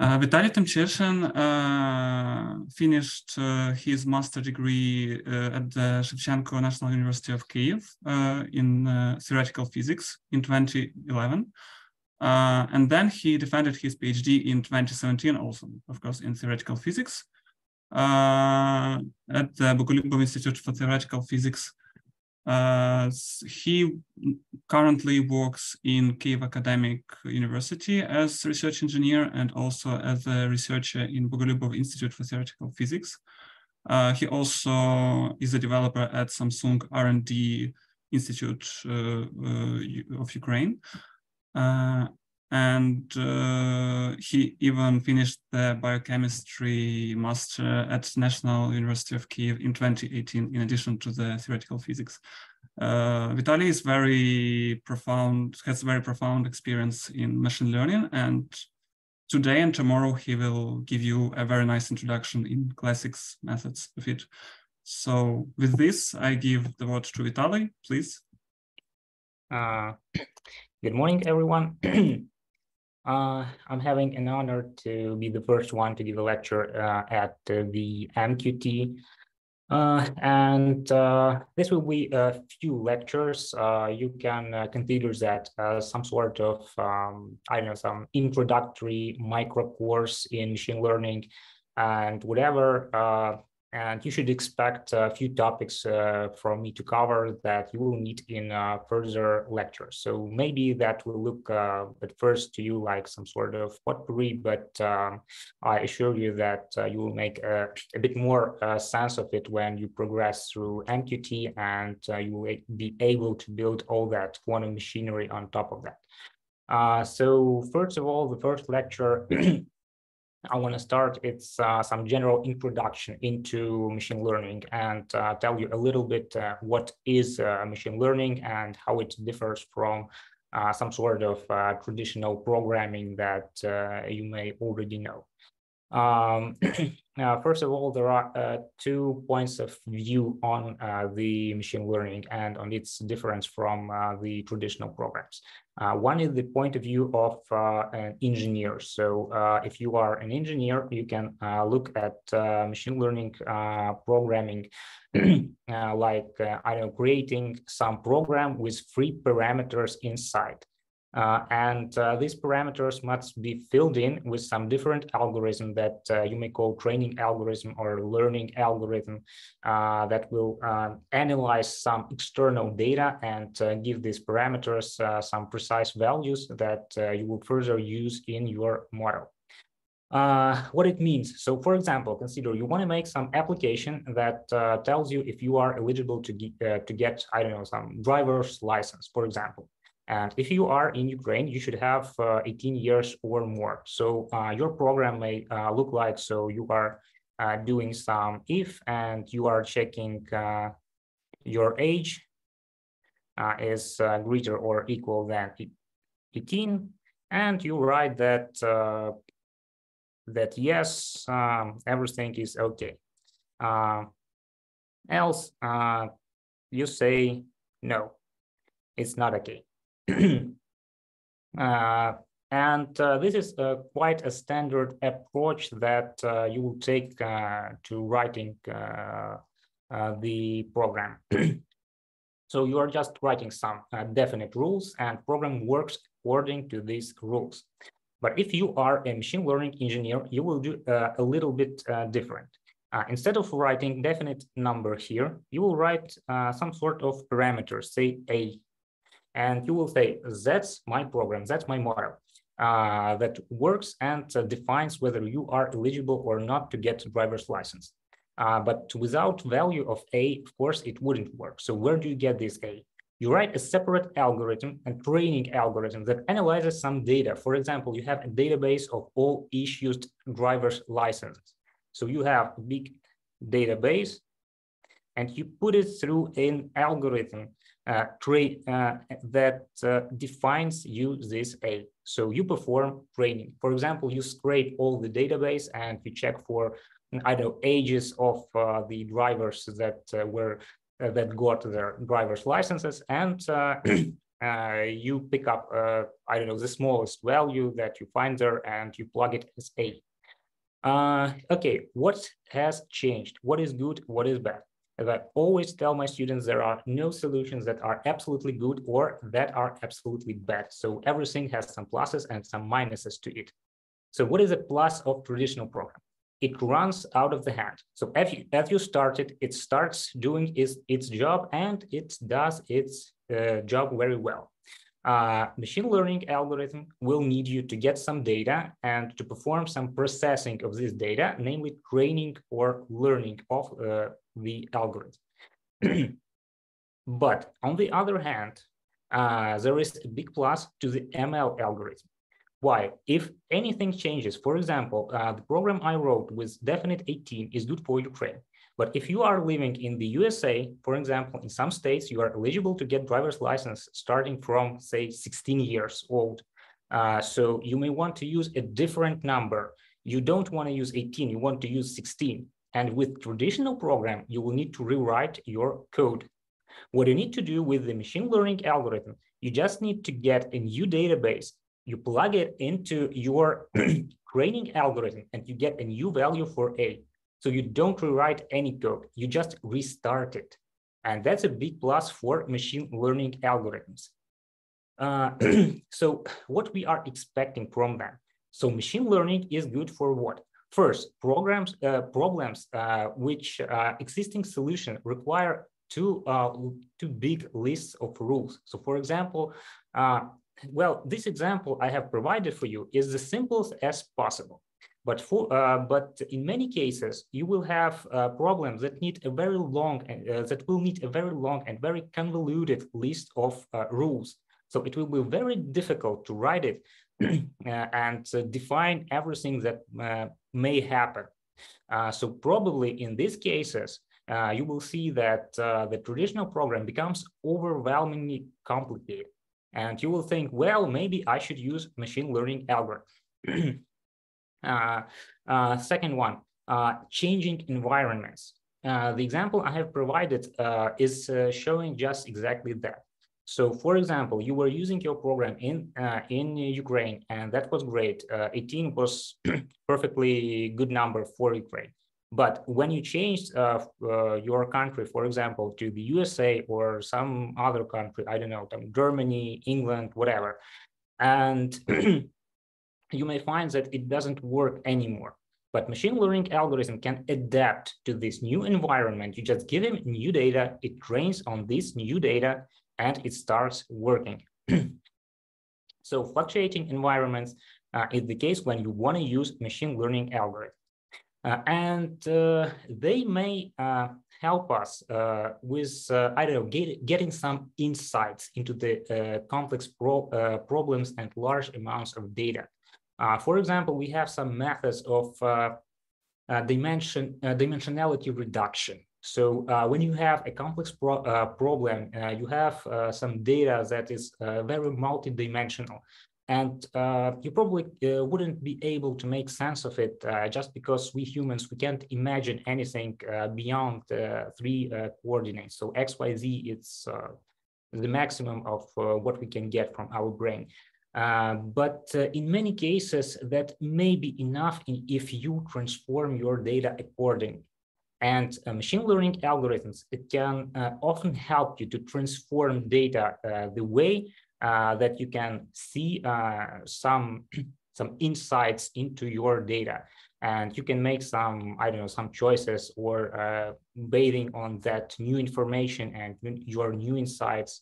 Vitalii Tymchyshyn finished his master degree at the Shevchenko National University of Kyiv in theoretical physics in 2011. And then he defended his PhD in 2017, also, of course, in theoretical physics at the Bogolubov Institute for Theoretical Physics. He currently works in Kyiv Academic University as research engineer and also as a researcher in Bogolubov Institute for Theoretical Physics. He also is a developer at Samsung R&D Institute of Ukraine. And he even finished the biochemistry master at National University of Kyiv in 2018, in addition to the theoretical physics. Vitalii is has very profound experience in machine learning, and today and tomorrow he will give you a very nice introduction in classics methods of it. So with this, I give the word to Vitalii, please. Good morning, everyone. I'm having an honor to be the first one to give a lecture at the MQT. This will be a few lectures. You can consider that as some sort of, I don't know, some introductory micro course in machine learning and whatever. And you should expect a few topics from me to cover that you will need in further lectures. So maybe that will look at first to you like some sort of potpourri, but I assure you that you will make a bit more sense of it when you progress through MQT, and you will be able to build all that quantum machinery on top of that. So first of all, the first lecture I want to start, it's some general introduction into machine learning and tell you a little bit what is machine learning and how it differs from some sort of traditional programming that you may already know. First of all, there are 2 points of view on the machine learning and on its difference from the traditional programs. One is the point of view of an engineer. So if you are an engineer, you can look at machine learning programming like, I don't know, creating some program with 3 parameters inside. These parameters must be filled in with some different algorithm that you may call training algorithm or learning algorithm that will analyze some external data and give these parameters some precise values that you will further use in your model. What it means. So for example, consider you want to make some application that tells you if you are eligible to get, I don't know, some driver's license, for example. And if you are in Ukraine, you should have 18 years or more. So your program may look like, so you are doing some if, and you are checking your age is greater or equal than 18. And you write that, that yes, everything is okay. Else, you say, no, it's not okay. This is quite a standard approach that you will take to writing the program. So you are just writing some definite rules, and program works according to these rules. But if you are a machine learning engineer, you will do a little bit different. Instead of writing definite number here, you will write some sort of parameters, say A. And you will say, that's my program, that's my model that works and defines whether you are eligible or not to get a driver's license. But without value of A, of course, it wouldn't work. So where do you get this A? You write a separate algorithm, a training algorithm that analyzes some data. For example, you have a database of all issued driver's licenses. So you have a big database and you put it through an algorithm that defines you this A. So you perform training. For example, you scrape all the database and you check for, I don't know, ages of the drivers that that got their driver's licenses, and you pick up, I don't know, the smallest value that you find there and you plug it as A. Okay, what has changed? What is good? What is bad? As I always tell my students, there are no solutions that are absolutely good or that are absolutely bad. So everything has some pluses and some minuses to it. So what is a plus of traditional program? It runs out of the hand. So as you started, it starts doing its job and it does its job very well. Machine learning algorithm will need you to get some data and to perform some processing of this data, namely training or learning of the algorithm. But on the other hand, there is a big plus to the ML algorithm. Why? If anything changes, for example, the program I wrote with definite 18 is good for Ukraine. But if you are living in the USA, for example, in some states, you are eligible to get driver's license starting from, say, 16 years old. So you may want to use a different number. You don't want to use 18, you want to use 16. And with traditional program, you will need to rewrite your code. What you need to do with the machine learning algorithm, you just need to get a new database. You plug it into your training algorithm and you get a new value for A. So you don't rewrite any code, you just restart it. And that's a big plus for machine learning algorithms. So what we are expecting from them? So machine learning is good for what? First, problems which existing solutions require two big lists of rules. So for example, well, this example I have provided for you is the simplest as possible. But in many cases, you will have problems that need a very long and very convoluted list of rules. So it will be very difficult to write it and define everything that may happen. So probably in these cases, you will see that the traditional program becomes overwhelmingly complicated. And you will think, well, maybe I should use machine learning algorithm. Second one, changing environments. The example I have provided is showing just exactly that. So for example, you were using your program in Ukraine, and that was great. 18 was perfectly good number for Ukraine. But when you changed your country, for example, to the USA or some other country, I don't know, Germany, England, whatever, and you may find that it doesn't work anymore. But machine learning algorithm can adapt to this new environment. You just give him new data, it trains on this new data, and it starts working. So fluctuating environments is the case when you want to use machine learning algorithm. And they may help us with, I don't know, getting some insights into the complex problems and large amounts of data. For example, we have some methods of dimensionality reduction. So when you have a complex problem, you have some data that is very multidimensional. And you probably wouldn't be able to make sense of it just because we humans, we can't imagine anything beyond 3 coordinates. So X, Y, Z, it's the maximum of what we can get from our brain. But in many cases, that may be enough if you transform your data accordingly. And machine learning algorithms, it can often help you to transform data the way that you can see some insights into your data, and you can make some, I don't know, some choices or basing on that new information and your new insights,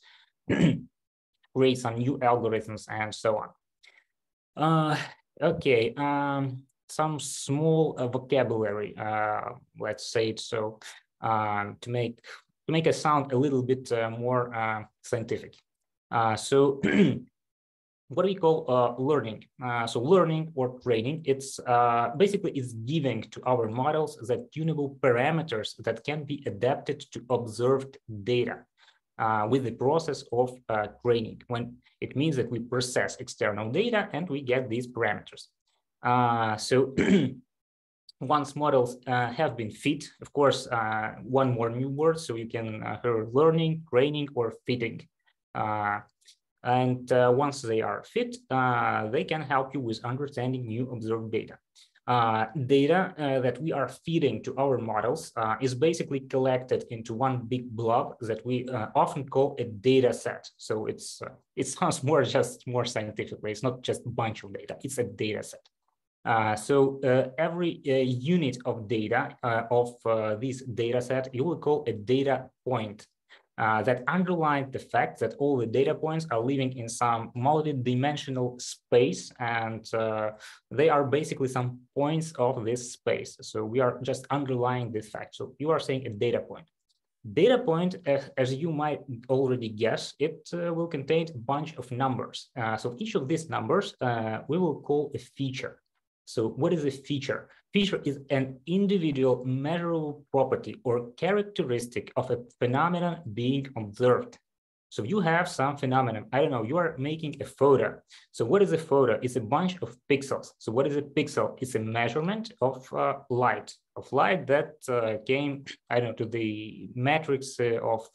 create some new algorithms and so on. Okay, some small vocabulary, let's say it so, to make it sound a little bit more scientific. So what we call learning. So learning or training, it's basically is giving to our models that tunable parameters that can be adapted to observed data with the process of training, when it means that we process external data and we get these parameters. So once models have been fit, of course, one more new word, so you can hear learning, training, or fitting. And once they are fit, they can help you with understanding new observed data. Data that we are feeding to our models is basically collected into one big blob that we often call a data set. So it sounds more scientifically. It's not just a bunch of data, it's a data set. So every unit of data of this data set, you will call a data point. That underline the fact that all the data points are living in some multi-dimensional space, and they are basically some points of this space. So we are just underlying this fact. So you are saying a data point. Data point, as you might already guess, it will contain a bunch of numbers. So each of these numbers we will call a feature. So what is a feature? Feature is an individual measurable property or characteristic of a phenomenon being observed. So you have some phenomenon. I don't know, you are making a photo. So what is a photo? It's a bunch of pixels. So what is a pixel? It's a measurement of light that came, I don't know, to the matrix of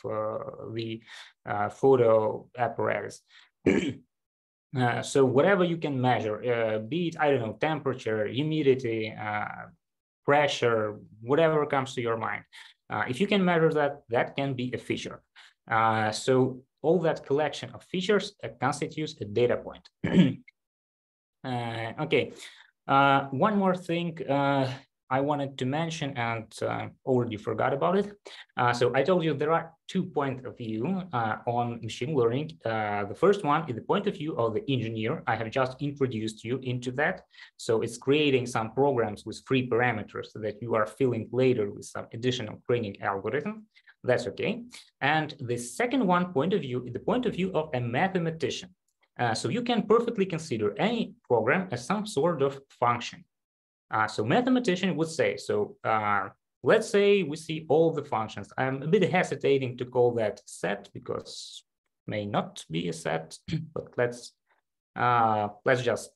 the photo apparatus. So whatever you can measure, be it, I don't know, temperature, humidity, pressure, whatever comes to your mind. If you can measure that, that can be a feature. So all that collection of features constitutes a data point. Okay, one more thing I wanted to mention, and already forgot about it. So I told you there are 2 points of view on machine learning. The first one is the point of view of the engineer. I have just introduced you into that. So it's creating some programs with free parameters that you are filling later with some additional training algorithm. That's okay. And the second one point of view is the point of view of a mathematician. So you can perfectly consider any program as some sort of function. So mathematician would say, so let's say we see all the functions. I'm a bit hesitating to call that set because it may not be a set, but let's just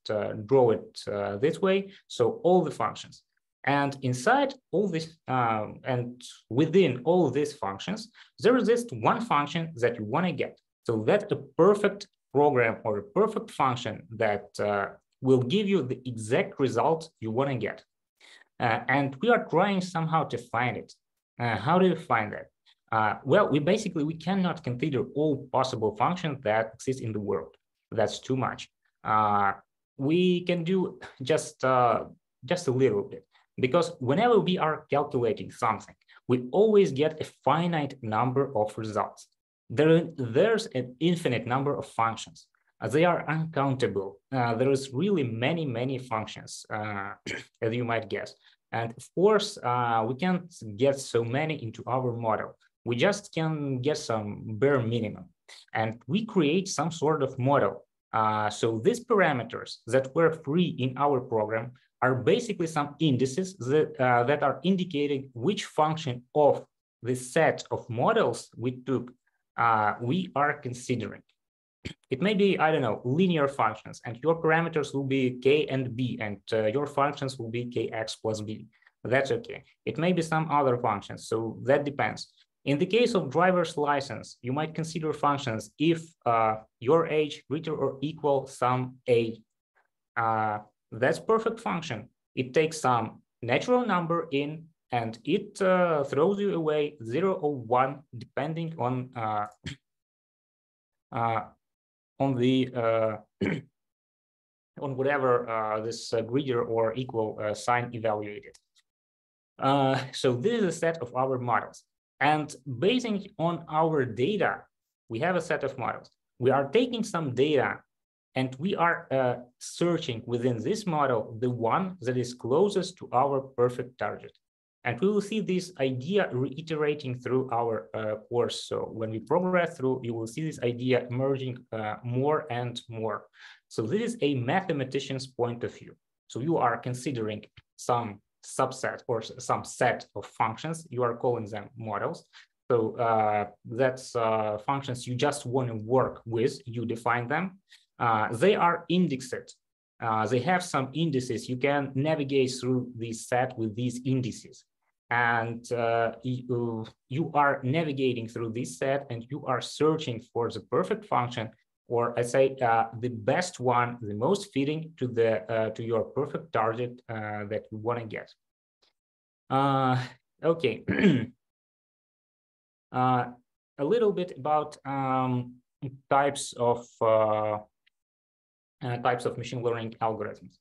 draw it this way. So all the functions. And inside all this, and within all these functions, there is this one function that you want to get. So that's a perfect program or a perfect function that will give you the exact result you want to get. And we are trying somehow to find it. How do you find that? Well, we cannot consider all possible functions that exist in the world. That's too much. We can do just a little bit, because whenever we are calculating something, we always get a finite number of results. There's an infinite number of functions. They are uncountable. There is really many functions, as you might guess. And of course, we can't get so many into our model. We just can get some bare minimum. And we create some sort of model. So these parameters that were free in our program are basically some indices that are indicating which function of the set of models we took we are considering. It may be, I don't know, linear functions, and your parameters will be k and b, and your functions will be kx plus b. That's okay. It may be some other functions, so that depends. In the case of driver's license, you might consider functions if your age greater or equal some a. That's perfect function. It takes some natural number in, and it throws you away 0 or 1, depending on the on whatever this greater or equal sign evaluated. So this is a set of our models, and basing on our data, we have a set of models. We are taking some data, and we are searching within this model the one that is closest to our perfect target. And we will see this idea reiterating through our course. So when we progress through, you will see this idea emerging more and more. So this is a mathematician's point of view. So you are considering some subset or some set of functions. You are calling them models. So that's functions you just want to work with. You define them. They are indexed. They have some indices. You can navigate through this set with these indices. And you are navigating through this set, and you are searching for the perfect function or I say the best one, the most fitting to the to your perfect target that you want to get. Okay. A little bit about types of machine learning algorithms.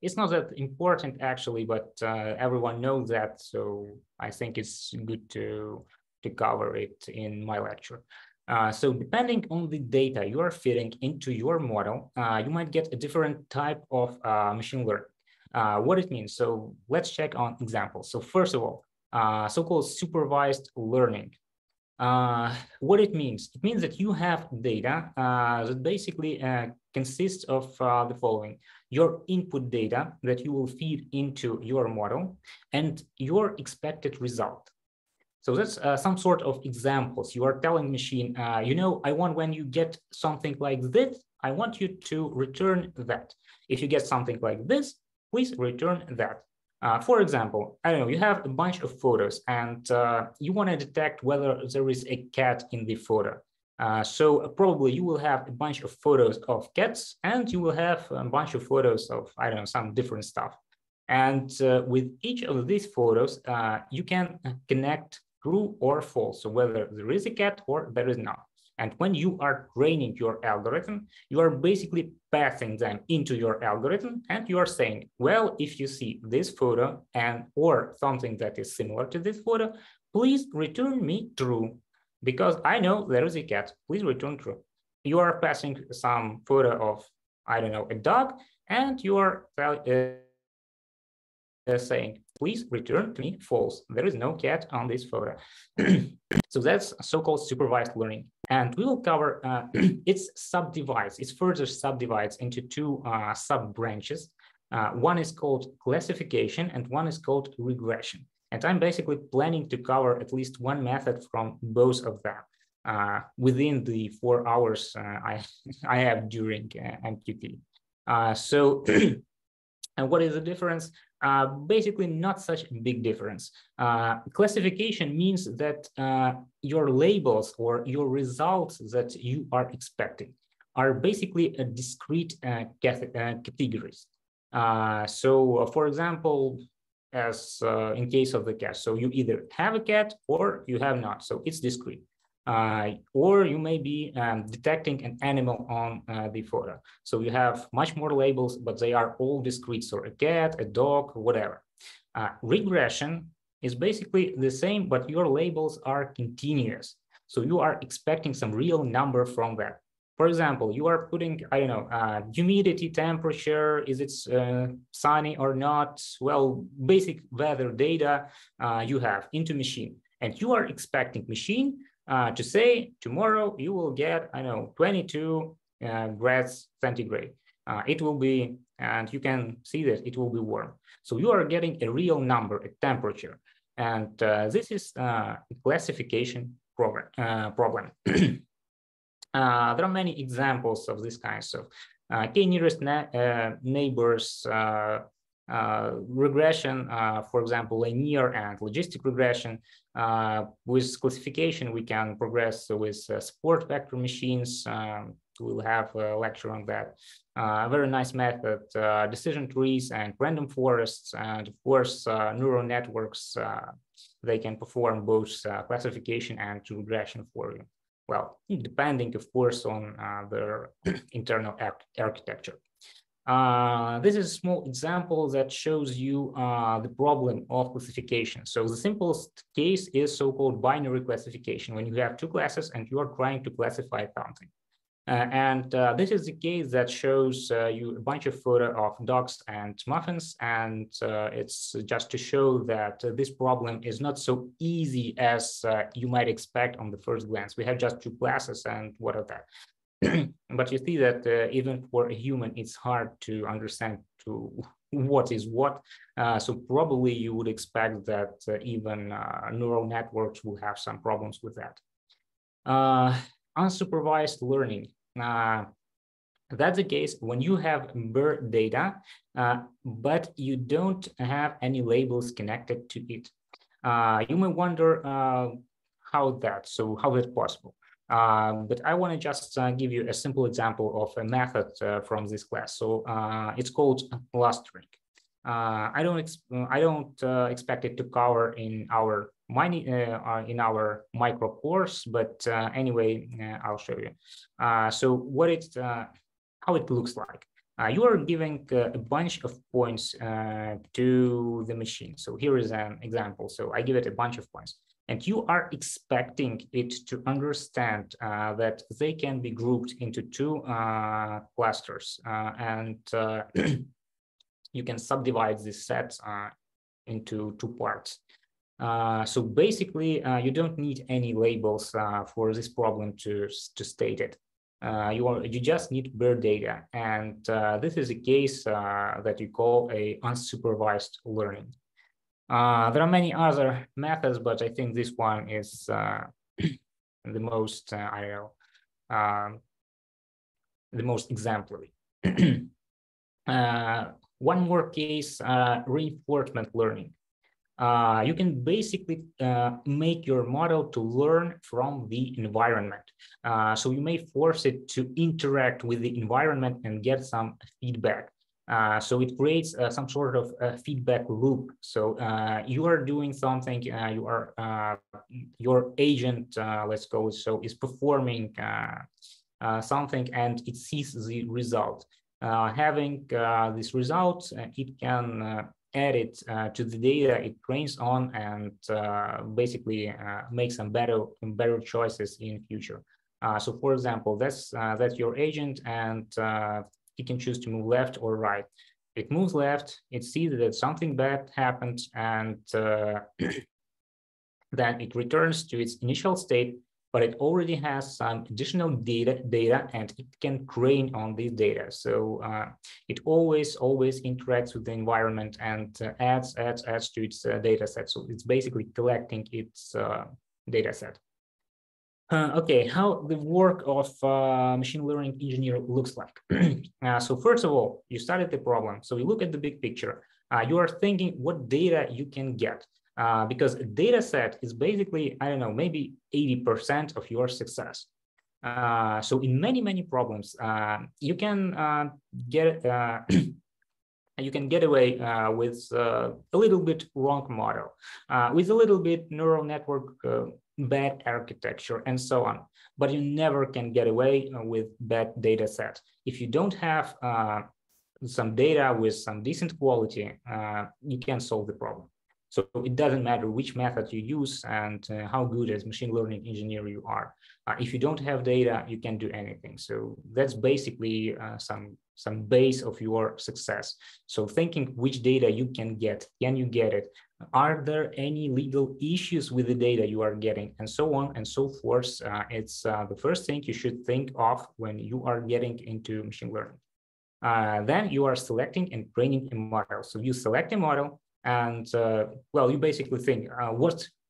It's not that important actually, but everyone knows that, so I think it's good to cover it in my lecture. So depending on the data you are feeding into your model, you might get a different type of machine learning. What it means, so let's check on examples. So first of all, so-called supervised learning. What it means that you have data that basically consists of the following: your input data that you will feed into your model and your expected result. So that's some sort of examples. You are telling machine, you know, I want when you get something like this, I want you to return that. If you get something like this, please return that. For example, I don't know, you have a bunch of photos and you want to detect whether there is a cat in the photo. So probably you will have a bunch of photos of cats and you will have a bunch of photos of, I don't know, some different stuff. And with each of these photos, you can connect true or false, so whether there is a cat or there is not. And when you are training your algorithm, you are basically passing them into your algorithm and you are saying, well, if you see this photo and or something that is similar to this photo, please return me true, because I know there is a cat, please return true. You are passing some photo of, I don't know, a dog, and you are saying, please return to me false. There is no cat on this photo. So that's so-called supervised learning. And we will cover its subdivides, its further subdivides into two sub-branches. One is called classification and one is called regression. And I'm basically planning to cover at least one method from both of them within the 4 hours I have during MQT. So and what is the difference? Basically not such a big difference. Classification means that your labels or your results that you are expecting are basically a discrete categories. So for example, as in case of the cat, so you either have a cat or you have not, so it's discrete. Or you may be detecting an animal on the photo. So you have much more labels, but they are all discrete. So a cat, a dog, whatever. Regression is basically the same, but your labels are continuous. So you are expecting some real number from that. For example, you are putting, I don't know, humidity, temperature, is it sunny or not? Well, basic weather data you have into machine. And you are expecting machine to say tomorrow you will get, I know, 22 grads centigrade. It will be, and you can see that it will be warm. So you are getting a real number, a temperature. And this is a classification problem. There are many examples of this kind of k-nearest neighbors, regression, for example, linear and logistic regression. With classification, we can progress with support vector machines. We'll have a lecture on that. A very nice method, decision trees and random forests, and of course, neural networks. They can perform both classification and regression for you. Well, depending, of course, on their internal architecture. This is a small example that shows you the problem of classification. So the simplest case is so-called binary classification, when you have two classes and you are trying to classify something. And this is the case that shows you a bunch of photos of dogs and muffins. And it's just to show that this problem is not so easy as you might expect on the first glance. We have just two classes and what are that? But you see that even for a human, it's hard to understand what is what. So probably you would expect that even neural networks will have some problems with that. Unsupervised learning. That's the case when you have bird data, but you don't have any labels connected to it. You may wonder how that's possible. But I want to just give you a simple example of a method from this class. So it's called clustering. I don't expect it to cover in our micro course, but anyway, I'll show you. So what how it looks like. You are giving a bunch of points to the machine. So here is an example. So I give it a bunch of points, and you are expecting it to understand that they can be grouped into two clusters, and you can subdivide this set into two parts. So basically, you don't need any labels for this problem to state it. You just need bare data, and this is a case that you call a unsupervised learning. There are many other methods, but I think this one is the most I don't know, the most exemplary. One more case, reinforcement learning. You can basically make your model to learn from the environment. So you may force it to interact with the environment and get some feedback. So it creates some sort of feedback loop. So you are doing something, your agent, let's go, so is performing something, and it sees the result. Having this result, it can add it to the data it trains on, and basically make some better choices in future. So for example, that's your agent, and it can choose to move left or right. It moves left, it sees that something bad happened, and then it returns to its initial state, but it already has some additional data, and it can train on this data. So it always interacts with the environment and adds to its data set. So it's basically collecting its data set. Okay, how the work of machine learning engineer looks like. So first of all, you started the problem. So you look at the big picture. You are thinking what data you can get. Because a data set is basically, I don't know, maybe 80% of your success. So in many problems, you can get you can get away with a little bit wrong model, with a little bit neural network bad architecture, and so on. But you never can get away with bad data set. If you don't have some data with some decent quality, you can't solve the problem. So it doesn't matter which method you use and how good as machine learning engineer you are. If you don't have data, you can't do anything. So that's basically some base of your success. So thinking which data you can you get it? Are there any legal issues with the data you are getting, and so on and so forth? It's the first thing you should think of when you are getting into machine learning. Then you are selecting and training a model. So you select a model, and well, you basically think,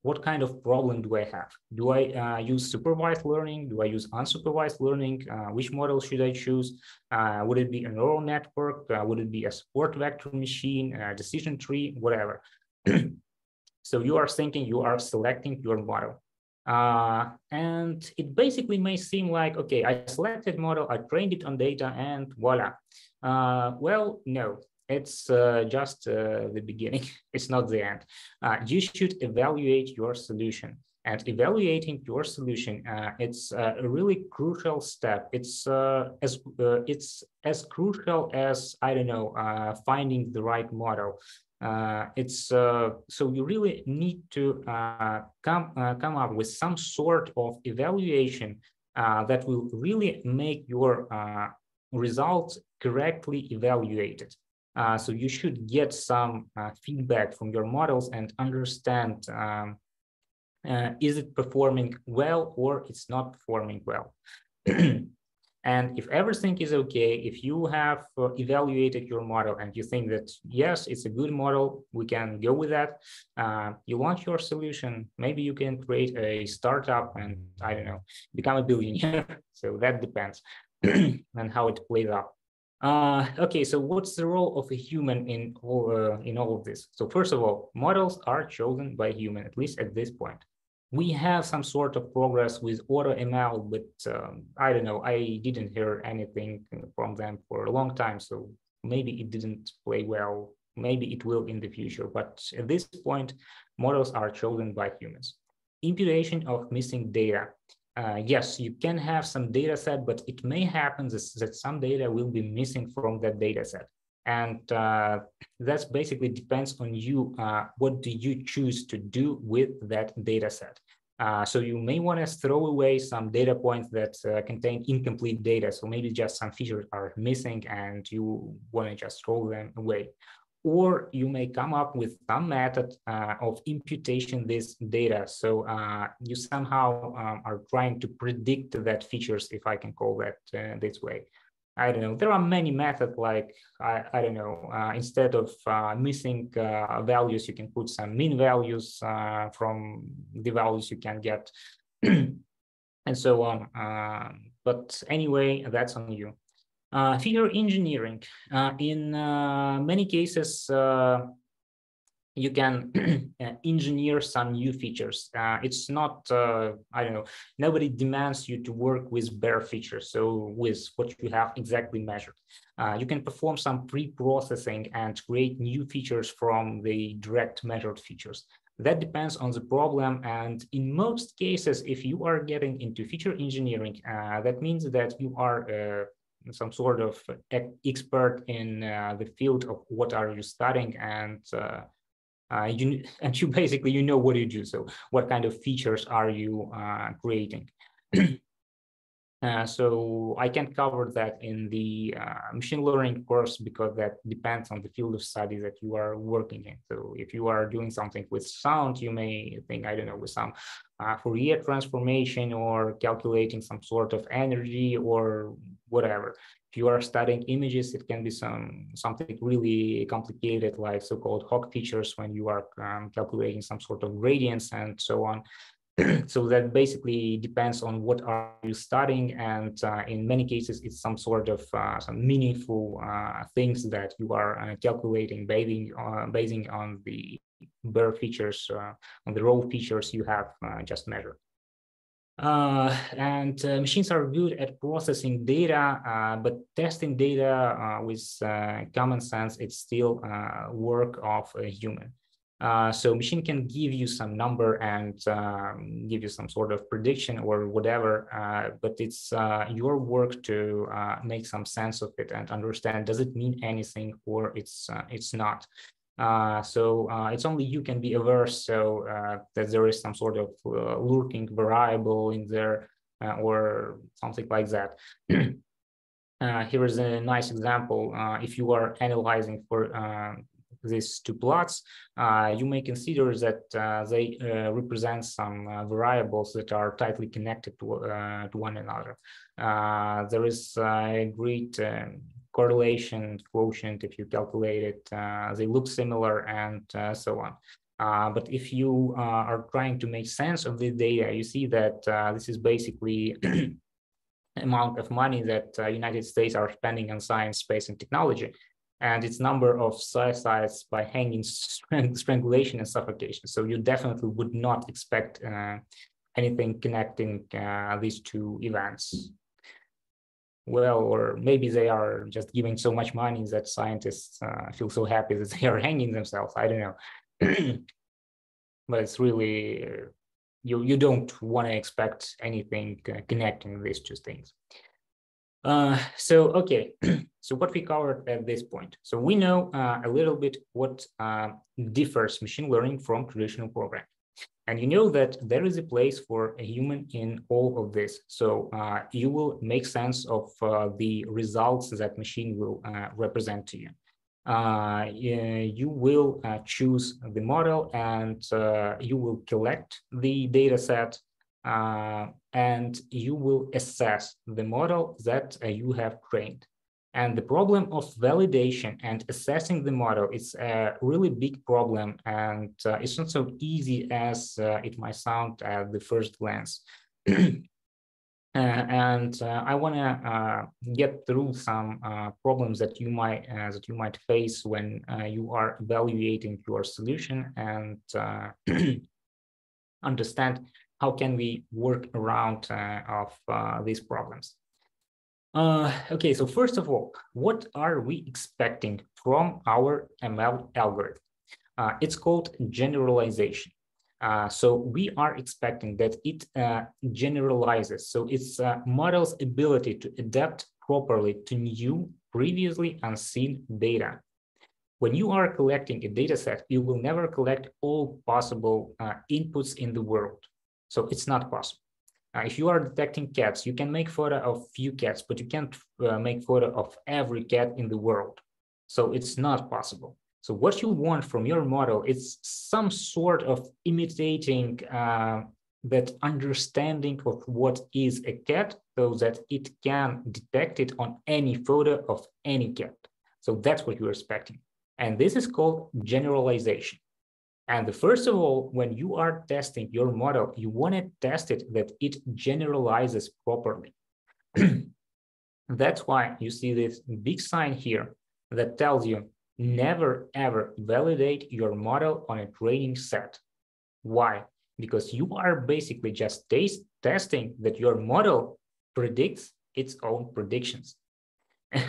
what kind of problem do I have? Do I use supervised learning? Do I use unsupervised learning? Which model should I choose? Would it be a neural network? Would it be a support vector machine, a decision tree, whatever? So you are thinking, you are selecting your model. And it basically may seem like, okay, I selected model, I trained it on data, and voila. Well, no. It's just the beginning. It's not the end. You should evaluate your solution. And evaluating your solution, it's a really crucial step. It's as crucial as, I don't know, finding the right model. So you really need to come up with some sort of evaluation that will really make your results correctly evaluated. So you should get some feedback from your models and understand, is it performing well or it's not performing well. And if everything is okay, if you have evaluated your model and you think that, yes, it's a good model, we can go with that, you launch your solution, maybe you can create a startup and, I don't know, become a billionaire. So that depends on how it plays out. Okay, so what's the role of a human in all of this? So first of all, models are chosen by human, at least at this point. We have some sort of progress with AutoML, but I don't know, I didn't hear anything from them for a long time, so maybe it didn't play well. Maybe it will in the future, but at this point, models are chosen by humans. Imputation of missing data. Yes, you can have some data set, but it may happen that some data will be missing from that data set. And that's basically depends on you. What do you choose to do with that data set? So you may want to throw away some data points that contain incomplete data. So maybe just some features are missing and you want to just throw them away. Or you may come up with some method of imputation this data. So you somehow are trying to predict that features, if I can call that this way. I don't know. There are many methods like, I don't know, instead of missing values, you can put some mean values from the values you can get and so on. But anyway, that's on you. Feature engineering. In many cases, you can engineer some new features. It's not, I don't know, nobody demands you to work with bare features, so with what you have exactly measured. You can perform some pre-processing and create new features from the direct measured features. That depends on the problem, and in most cases, if you are getting into feature engineering, that means that you are some sort of expert in the field of what are you studying, and you basically, you know what you do. So what kind of features are you creating? So I can't cover that in the machine learning course because that depends on the field of study that you are working in. So if you are doing something with sound, you may think, I don't know, with some Fourier transformation or calculating some sort of energy or whatever. If you are studying images, it can be something really complicated, like so-called Hawk features when you are calculating some sort of gradients and so on. So that basically depends on what are you studying, and in many cases it's some sort of some meaningful things that you are calculating basing on the bare features, on the raw features you have just measured. And machines are good at processing data, but testing data with common sense, it's still work of a human. So machine can give you some number and give you some sort of prediction or whatever, but it's your work to make some sense of it and understand, does it mean anything or it's not. So it's only you can be aware, so that there is some sort of lurking variable in there or something like that. Here is a nice example. If you are analyzing for these two plots, you may consider that they represent some variables that are tightly connected to one another. There is a great correlation quotient if you calculate it. They look similar and so on. But if you are trying to make sense of the data, you see that this is basically amount of money that United States are spending on science, space, and technology, and its number of suicides by hanging, strangulation, and suffocation. So you definitely would not expect anything connecting these two events. Well, or maybe they are just giving so much money that scientists feel so happy that they are hanging themselves. I don't know. But it's really, you don't want to expect anything connecting these two things. So, okay, so what we covered at this point. So we know a little bit what differs machine learning from traditional programming. And you know that there is a place for a human in all of this. So you will make sense of the results that machine will represent to you. You will choose the model and you will collect the data set and you will assess the model that you have trained. And the problem of validation and assessing the model is a really big problem, and it's not so easy as it might sound at the first glance. And I want to get through some problems that you might face when you are evaluating your solution, and understand how can we work around these problems. Okay, so first of all, what are we expecting from our ML algorithm? It's called generalization. So we are expecting that it generalizes. So it's model's ability to adapt properly to new, previously unseen data. When you are collecting a data set, you will never collect all possible inputs in the world. So it's not possible. If you are detecting cats, you can make photo of few cats, but you can't make photo of every cat in the world. So it's not possible. So what you want from your model is some sort of imitating that understanding of what is a cat so that it can detect it on any photo of any cat. So that's what you're expecting. And this is called generalization. And first of all, when you are testing your model, you want to test it that it generalizes properly. That's why you see this big sign here that tells you never ever validate your model on a training set. Why? Because you are basically just testing that your model predicts its own predictions.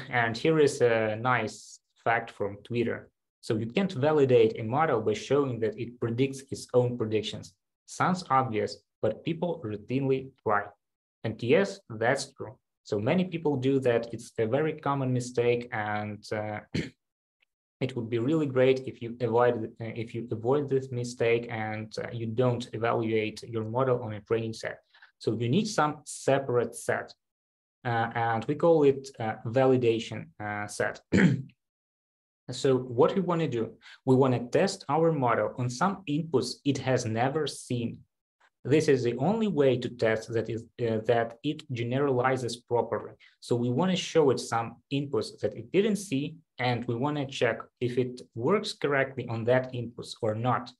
And here is a nice fact from Twitter. So you can't validate a model by showing that it predicts its own predictions. Sounds obvious, but people routinely try. And yes, that's true. So many people do that. It's a very common mistake, and it would be really great if you avoid this mistake and you don't evaluate your model on a training set. So you need some separate set, and we call it validation set. So what we want to do, we want to test our model on some inputs it has never seen. This is the only way to test that it generalizes properly. So we want to show it some inputs that it didn't see, and we want to check if it works correctly on that inputs or not.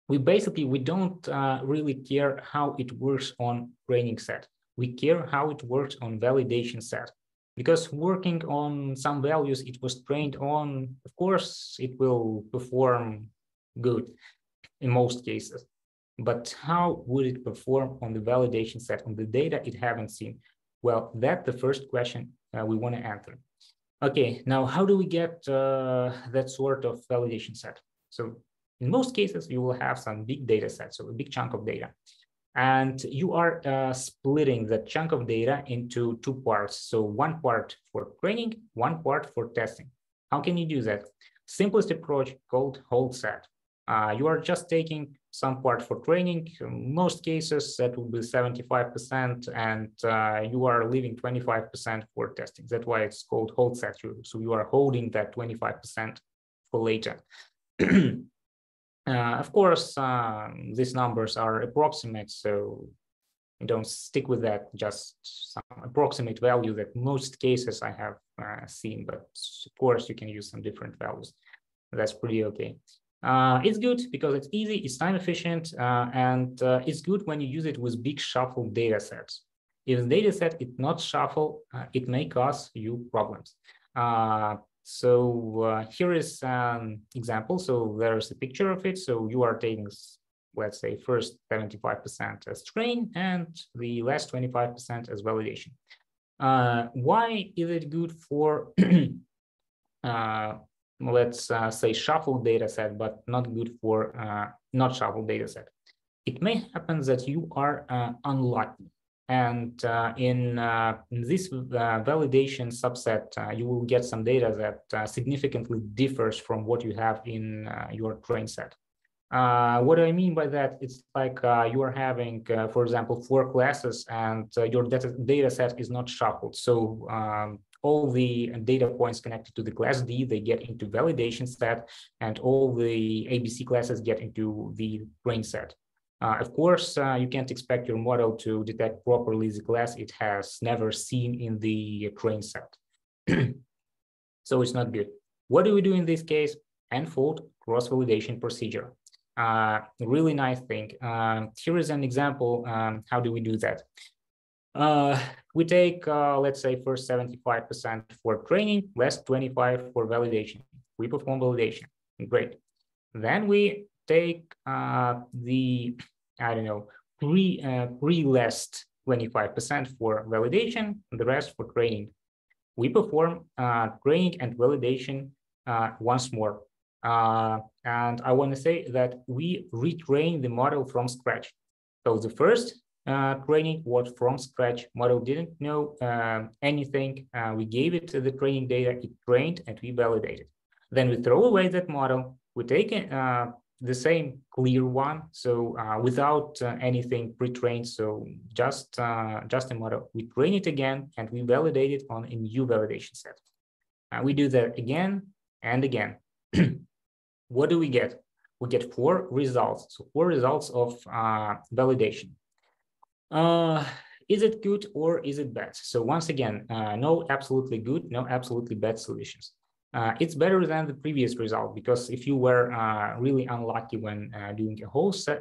We don't really care how it works on training set. We care how it works on validation set. Because working on some values it was trained on, of course, it will perform good in most cases. But how would it perform on the validation set, on the data it haven't seen? Well, that's the first question we want to answer. Okay, now how do we get that sort of validation set? So in most cases, you will have some big data set, so a big chunk of data. And you are splitting that chunk of data into two parts. So one part for training, one part for testing. How can you do that? Simplest approach called whole set. You are just taking some part for training. In most cases, that will be 75%, and you are leaving 25% for testing. That's why it's called whole set. So you are holding that 25% for later. Of course, these numbers are approximate, so you don't stick with that, just some approximate value that most cases I have seen, but of course you can use some different values. That's pretty okay. It's good because it's easy, it's time efficient, and it's good when you use it with big shuffled data sets. If the data set is not shuffled, it may cause you problems. So here is an example. So there's a picture of it. So you are taking, let's say, first 75% as train and the last 25% as validation. Why is it good for, let's say, shuffled data set, but not good for not shuffled data set? It may happen that you are unlucky. And in this validation subset, you will get some data that significantly differs from what you have in your train set. What do I mean by that? It's like you are having, for example, 4 classes and your data set is not shuffled. So all the data points connected to the class D, they get into validation set, and all the ABC classes get into the train set. Of course, you can't expect your model to detect properly the class it has never seen in the train set. So it's not good. What do we do in this case? N-fold cross-validation procedure. Really nice thing. Here is an example. How do we do that? We take, let's say, first 75% for training, less 25 for validation. We perform validation. Great. Then we take the, I don't know, pre-last 25% for validation, and the rest for training. We perform training and validation once more. And I want to say that we retrain the model from scratch. So the first training was from scratch. Model didn't know anything. We gave it the training data, it trained, and we validated. Then we throw away that model. We take the same clear one, so without anything pre-trained, so just a model. We train it again, and we validate it on a new validation set. We do that again and again. What do we get? We get 4 results. So 4 results of validation. Is it good or is it bad? So once again, no absolutely good, no absolutely bad solutions. It's better than the previous result, because if you were really unlucky when doing a whole set,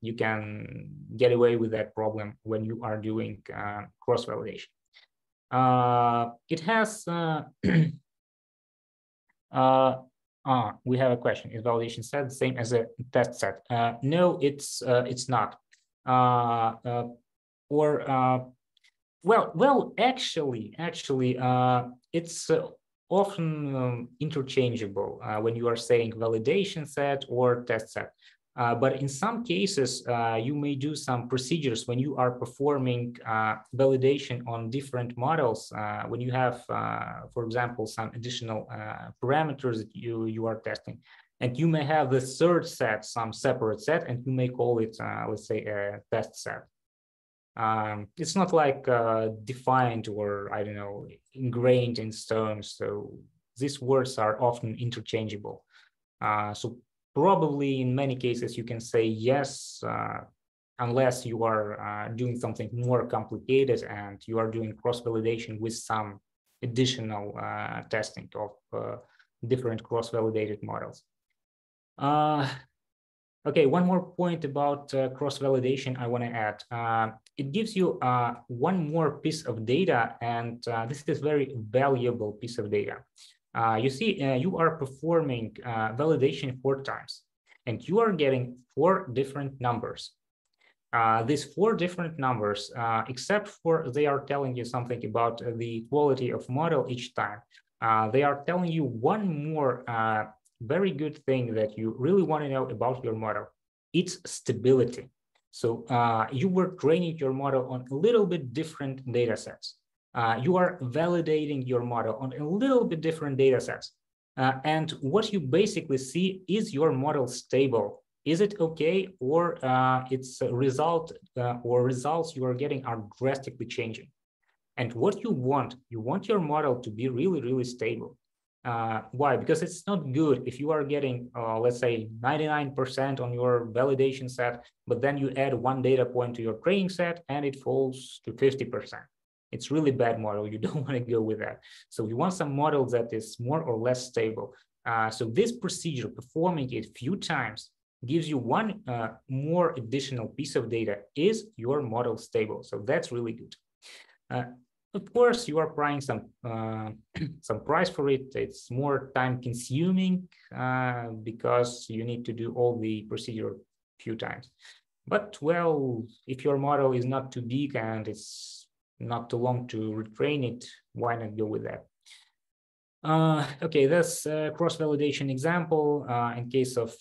you can get away with that problem when you are doing cross-validation. It has we have a question. Is validation set the same as a test set? No, it's not. Well, actually, it's often interchangeable when you are saying validation set or test set. But in some cases, you may do some procedures when you are performing validation on different models, when you have, for example, some additional parameters that you are testing. And you may have the third set, some separate set, and you may call it, let's say, a test set. It's not like defined or, I don't know, ingrained in stone. So these words are often interchangeable. So probably in many cases you can say yes, unless you are doing something more complicated and you are doing cross-validation with some additional testing of different cross-validated models. Okay, one more point about cross-validation I want to add. It gives you one more piece of data, and this is a very valuable piece of data. You see, you are performing validation 4 times, and you are getting 4 different numbers. These 4 different numbers, except for they are telling you something about the quality of model each time, they are telling you one more very good thing that you really want to know about your model. It's stability. So you were training your model on a little bit different data sets. You are validating your model on a little bit different data sets. And what you basically see is your model stable. Is it okay, or its result or results you are getting are drastically changing? And what you want your model to be really, really stable. Why? Because it's not good if you are getting, let's say, 99% on your validation set, but then you add 1 data point to your training set and it falls to 50%. It's really bad model. You don't want to go with that. So you want some model that is more or less stable. So this procedure, performing it a few times, gives you one more additional piece of data. Is your model stable? So that's really good. Of course, you are paying some price for it. It's more time consuming because you need to do all the procedure a few times. But well, if your model is not too big and it's not too long to retrain it, why not go with that? Okay, that's a cross-validation example. In case of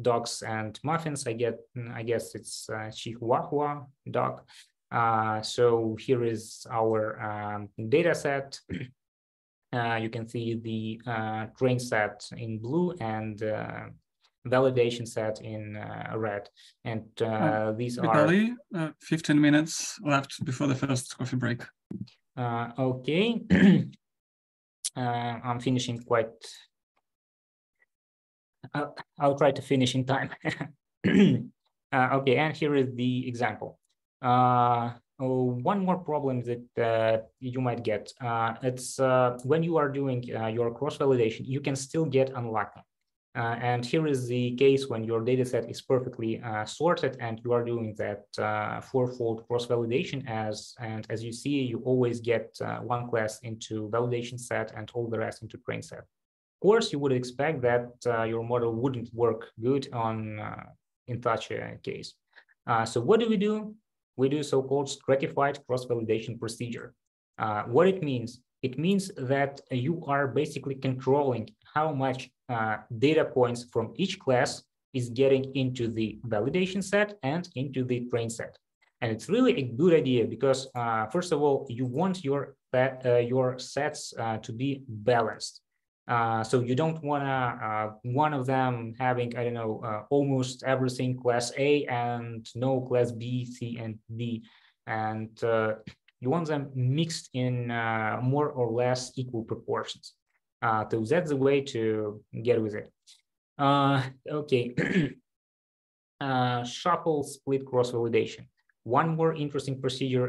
dogs and muffins, I guess it's Chihuahua dog. So here is our data set. You can see the train set in blue and validation set in red. And these Vitalii, 15 minutes left before the first coffee break. Okay. I'm finishing quite... I'll try to finish in time. Okay, and here is the example. One more problem that you might get, it's when you are doing your cross-validation, you can still get unlucky. And here is the case when your data set is perfectly sorted and you are doing that 4-fold cross-validation, and as you see, you always get 1 class into validation set and all the rest into train set. Of course, you would expect that your model wouldn't work good on in such a case. So what do? We do so-called stratified cross-validation procedure. What it means? It means that you are basically controlling how much data points from each class is getting into the validation set and into the train set. And it's really a good idea because, first of all, you want your sets to be balanced. So you don't want one of them having, I don't know, almost everything class A and no class B, C, and D. And you want them mixed in more or less equal proportions. So that's the way to get with it. Okay. Shuffle split cross-validation. One more interesting procedure,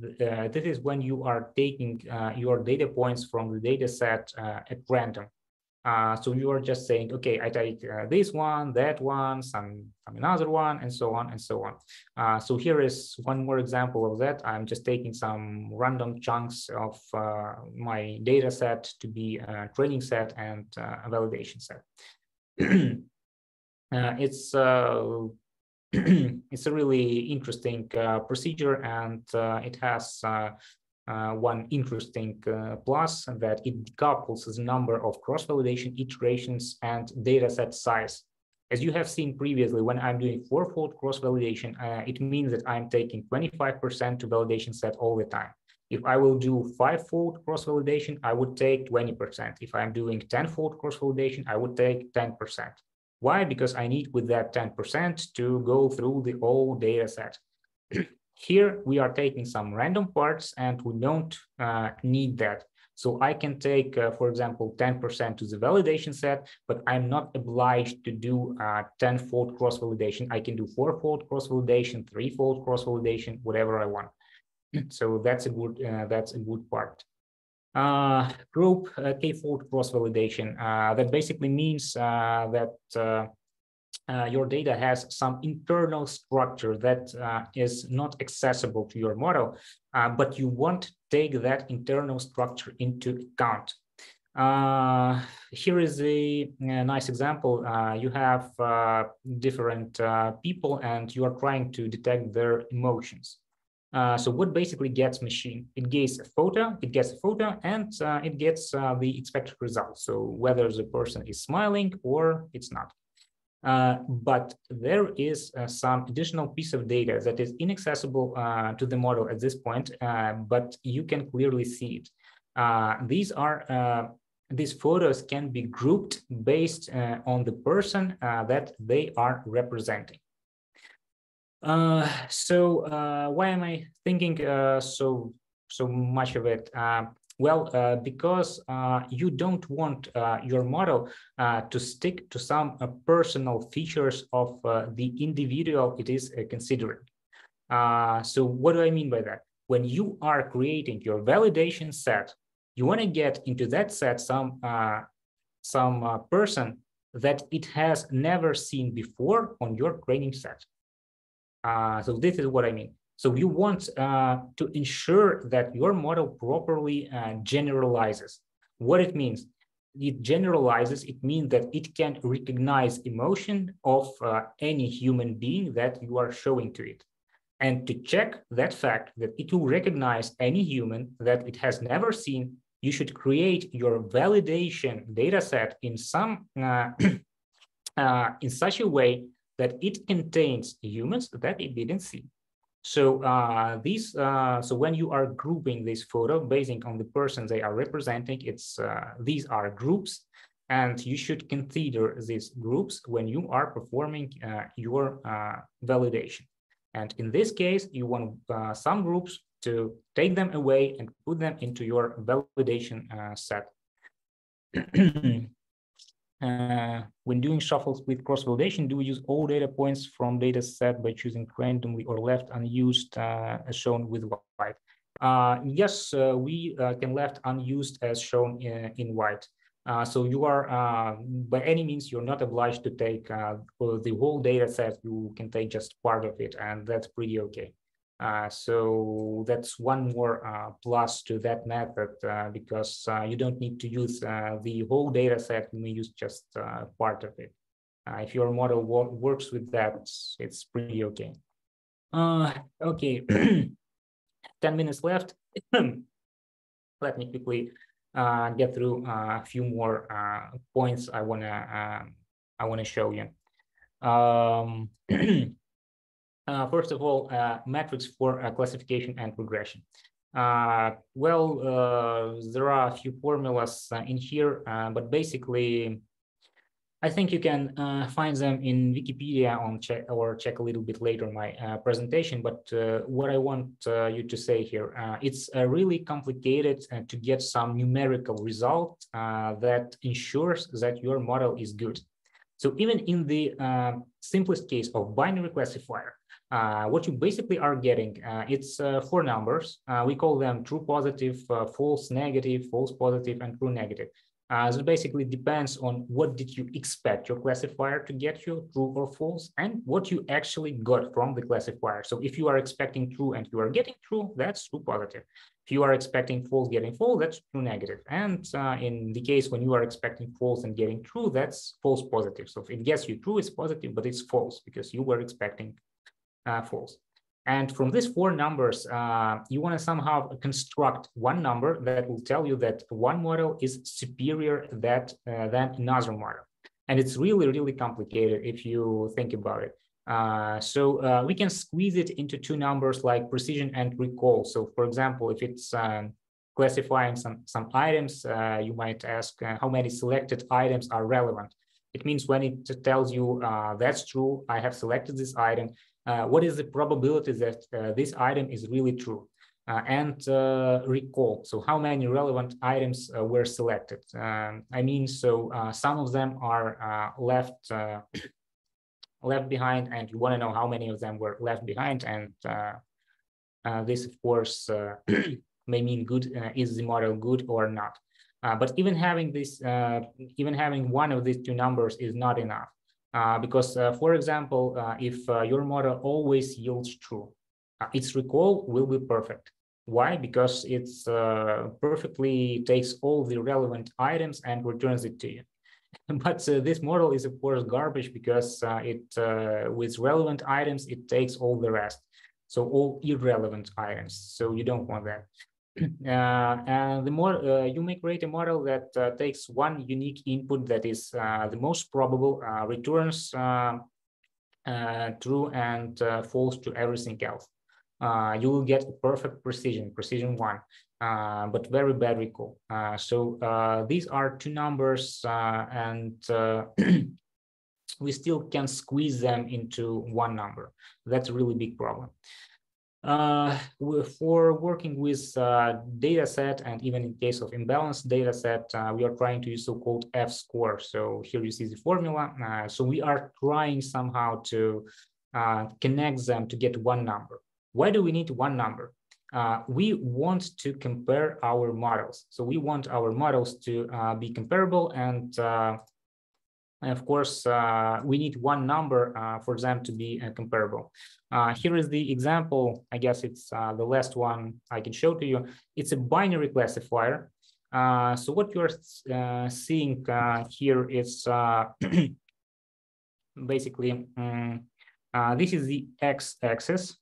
this is when you are taking your data points from the data set at random. So you are just saying, okay, I take this one, that one, some another one, and so on and so on. So here is one more example of that. I'm just taking some random chunks of my data set to be a training set and a validation set. It's a really interesting procedure, and it has one interesting plus, that it decouples the number of cross-validation iterations and dataset size. As you have seen previously, when I'm doing 4-fold cross-validation, it means that I'm taking 25% to validation set all the time. If I will do 5-fold cross-validation, I would take 20%. If I'm doing 10-fold cross-validation, I would take 10%. Why? Because I need with that 10% to go through the whole data set. Here we are taking some random parts and we don't need that. So I can take, for example, 10% to the validation set, but I'm not obliged to do 10-fold cross-validation. I can do 4-fold cross-validation, 3-fold cross-validation, whatever I want. So that's a good part. Group k-fold cross-validation. That basically means that your data has some internal structure that is not accessible to your model, but you want to take that internal structure into account. Here is a nice example. You have different people and you are trying to detect their emotions. So what basically gets machine? It gets a photo, and it gets the expected result. So whether the person is smiling or it's not. But there is some additional piece of data that is inaccessible to the model at this point, but you can clearly see it. These photos can be grouped based on the person that they are representing. Why am I thinking so much of it? Well, because you don't want your model to stick to some personal features of the individual it is considering. So what do I mean by that? When you are creating your validation set, you want to get into that set some person that it has never seen before on your training set. So this is what I mean. So you want to ensure that your model properly generalizes. What it means? It generalizes, it means that it can recognize emotion of any human being that you are showing to it. And to check that fact that it will recognize any human that it has never seen, you should create your validation data set in some in such a way that it contains humans that it didn't see. So so when you are grouping this photo based on the person they are representing, these are groups, and you should consider these groups when you are performing your validation. And in this case, you want some groups to take them away and put them into your validation set. When doing shuffle split cross-validation, do we use all data points from data set by choosing randomly or left unused as shown with white? Yes, we can left unused as shown in white. So you are, by any means, you're not obliged to take the whole data set. You can take just part of it, and that's pretty okay. So that's one more plus to that method, because you don't need to use the whole data set, you may use just part of it. If your model works with that, it's pretty okay. Okay, 10 minutes left. Let me quickly get through a few more points I wanna show you. First of all, metrics for classification and regression. There are a few formulas in here, but basically, I think you can find them in Wikipedia or check a little bit later my presentation. But what I want you to say here, it's really complicated to get some numerical result that ensures that your model is good. So even in the simplest case of binary classifier, what you basically are getting, it's 4 numbers. We call them true positive, false negative, false positive, and true negative. So it basically depends on what did you expect your classifier to get you, true or false, and what you actually got from the classifier. So if you are expecting true and you are getting true, that's true positive. If you are expecting false, getting false, that's true negative. And in the case when you are expecting false and getting true, that's false positive. So if it gets you true, it's positive, but it's false because you were expecting false. And from these 4 numbers, you want to somehow construct one number that will tell you that one model is superior than another model. And it's really, really complicated if you think about it. So we can squeeze it into 2 numbers like precision and recall. So for example, if it's classifying some items, you might ask how many selected items are relevant. It means when it tells you that's true, I have selected this item, what is the probability that this item is really true? And recall, so how many relevant items were selected? I mean, so some of them are left behind, and you want to know how many of them were left behind. And this, of course, may mean good. Is the model good or not? But even having this, even having one of these 2 numbers is not enough. Because, for example, if your model always yields true, its recall will be perfect. Why? Because it's perfectly takes all the relevant items and returns it to you. But this model is, of course, garbage because with relevant items, it takes all the rest. So all irrelevant items. So you don't want that. And the more you may create a model that takes one unique input that is the most probable, returns true and false to everything else. You will get perfect precision 1, but very bad recall. So these are 2 numbers, and we still can squeeze them into 1 number. That's a really big problem. For working with data set, and even in case of imbalanced data set, we are trying to use so-called F-score. So here you see the formula. So we are trying somehow to connect them to get 1 number. Why do we need 1 number? We want to compare our models. So we want our models to be comparable, and of course, we need 1 number for them to be comparable. Here is the example. I guess it's the last one I can show to you. It's a binary classifier. So what you're seeing here is basically, this is the x-axis.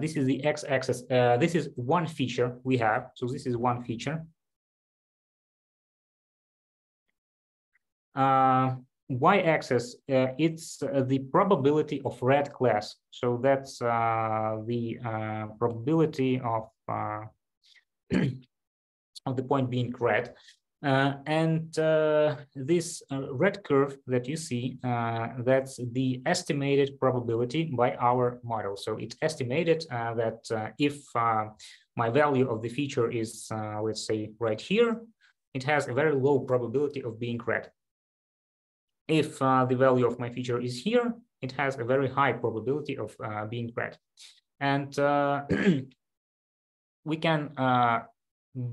This is the x-axis. This is one feature we have. So this is one feature. Y-axis, it's the probability of red class. So that's the probability of the point being red. And this red curve that you see, that's the estimated probability by our model. So it's estimated that if my value of the feature is, let's say, right here, it has a very low probability of being red. If the value of my feature is here, it has a very high probability of being red. And we can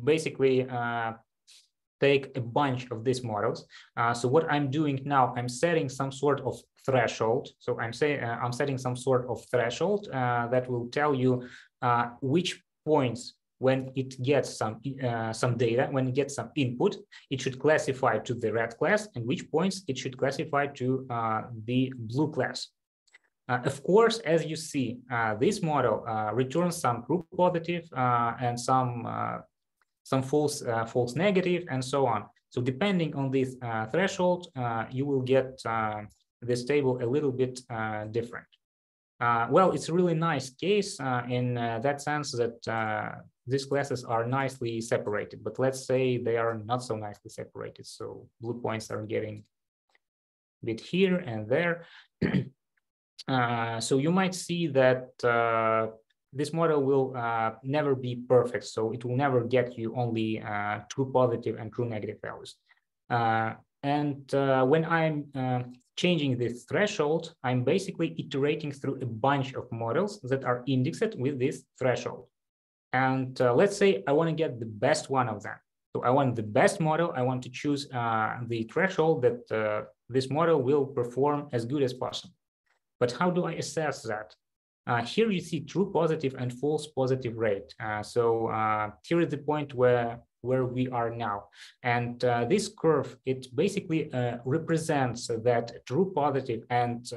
basically take a bunch of these models. So what I'm doing now, I'm setting some sort of threshold. So I'm setting some sort of threshold that will tell you which points, when it gets some data, when it gets some input, it should classify to the red class, and which points it should classify to the blue class. Of course, as you see, this model returns some true positive and some false negative, and so on. So depending on this threshold, you will get this table a little bit different. Well, it's a really nice case in that sense that these classes are nicely separated, but let's say they are not so nicely separated. So blue points are getting a bit here and there. So you might see that this model will never be perfect. So it will never get you only true positive and true negative values. When I'm changing this threshold, I'm basically iterating through a bunch of models that are indexed with this threshold. And let's say I want to get the best one of them. So I want the best model. I want to choose the threshold that this model will perform as good as possible. But how do I assess that? Here you see true positive and false positive rate. Here is the point where we are now. And this curve, it basically represents that true positive and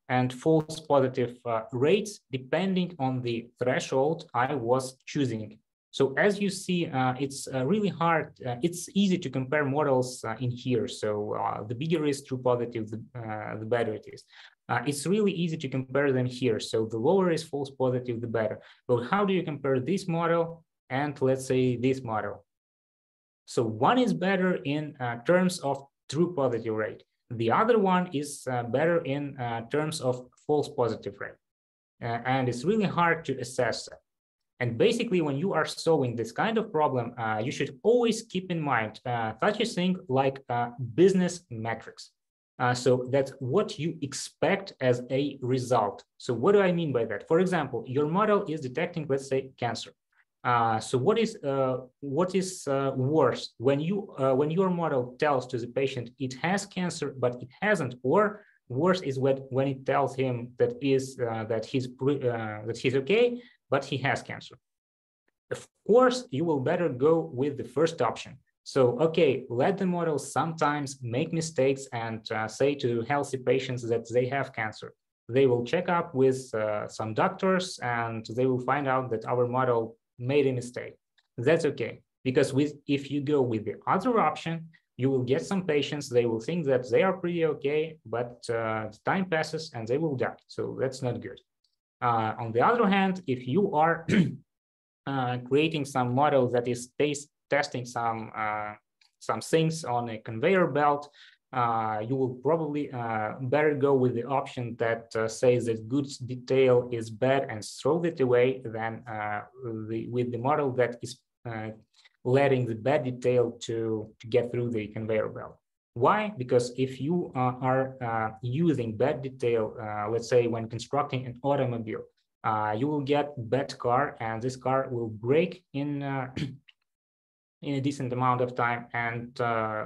and false positive rates depending on the threshold I was choosing. So as you see, it's really hard. It's easy to compare models in here. So the bigger is true positive, the better it is. It's really easy to compare them here. So the lower is false positive, the better. But how do you compare this model and let's say this model? So one is better in terms of true positive rate. The other one is better in terms of false positive rate. And it's really hard to assess that. And basically, when you are solving this kind of problem, you should always keep in mind such a thing like business metrics. So that's what you expect as a result. So what do I mean by that? For example, your model is detecting, let's say, cancer. So what is worse when your model tells to the patient it has cancer but it hasn't, or worse is when it tells him that he's okay but he has cancer. Of course, you will better go with the first option. So, okay, let the model sometimes make mistakes and say to healthy patients that they have cancer. They will check up with some doctors and they will find out that our model made a mistake. That's okay, because if you go with the other option, you will get some patients, they will think that they are pretty okay, but time passes and they will die. So that's not good. On the other hand, if you are creating some model that is testing some things on a conveyor belt, you will probably better go with the option that says that goods detail is bad and throw it away than with the model that is letting the bad detail to get through the conveyor belt. Why? Because if you are using bad detail, let's say when constructing an automobile, you will get bad car and this car will break in a decent amount of time. And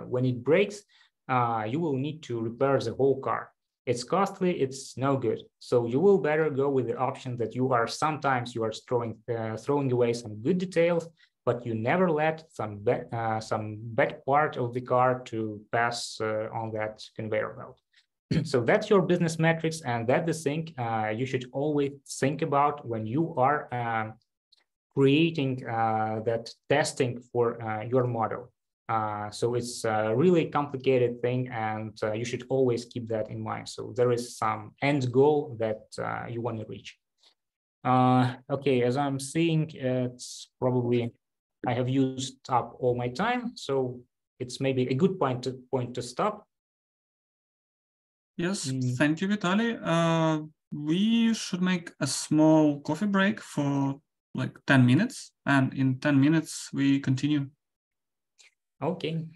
when it breaks, you will need to repair the whole car. It's costly, it's no good. So you will better go with the option that you are sometimes throwing away some good details, but you never let some bad part of the car to pass on that conveyor belt. So that's your business metrics, and that's the thing you should always think about when you are creating that testing for your model. So it's a really complicated thing, and you should always keep that in mind. So there is some end goal that you want to reach. Okay, as I'm seeing, it's probably I have used up all my time, so it's maybe a good point to stop. Yes, thank you, Vitalii. We should make a small coffee break for like 10 minutes, and in 10 minutes we continue. Okay.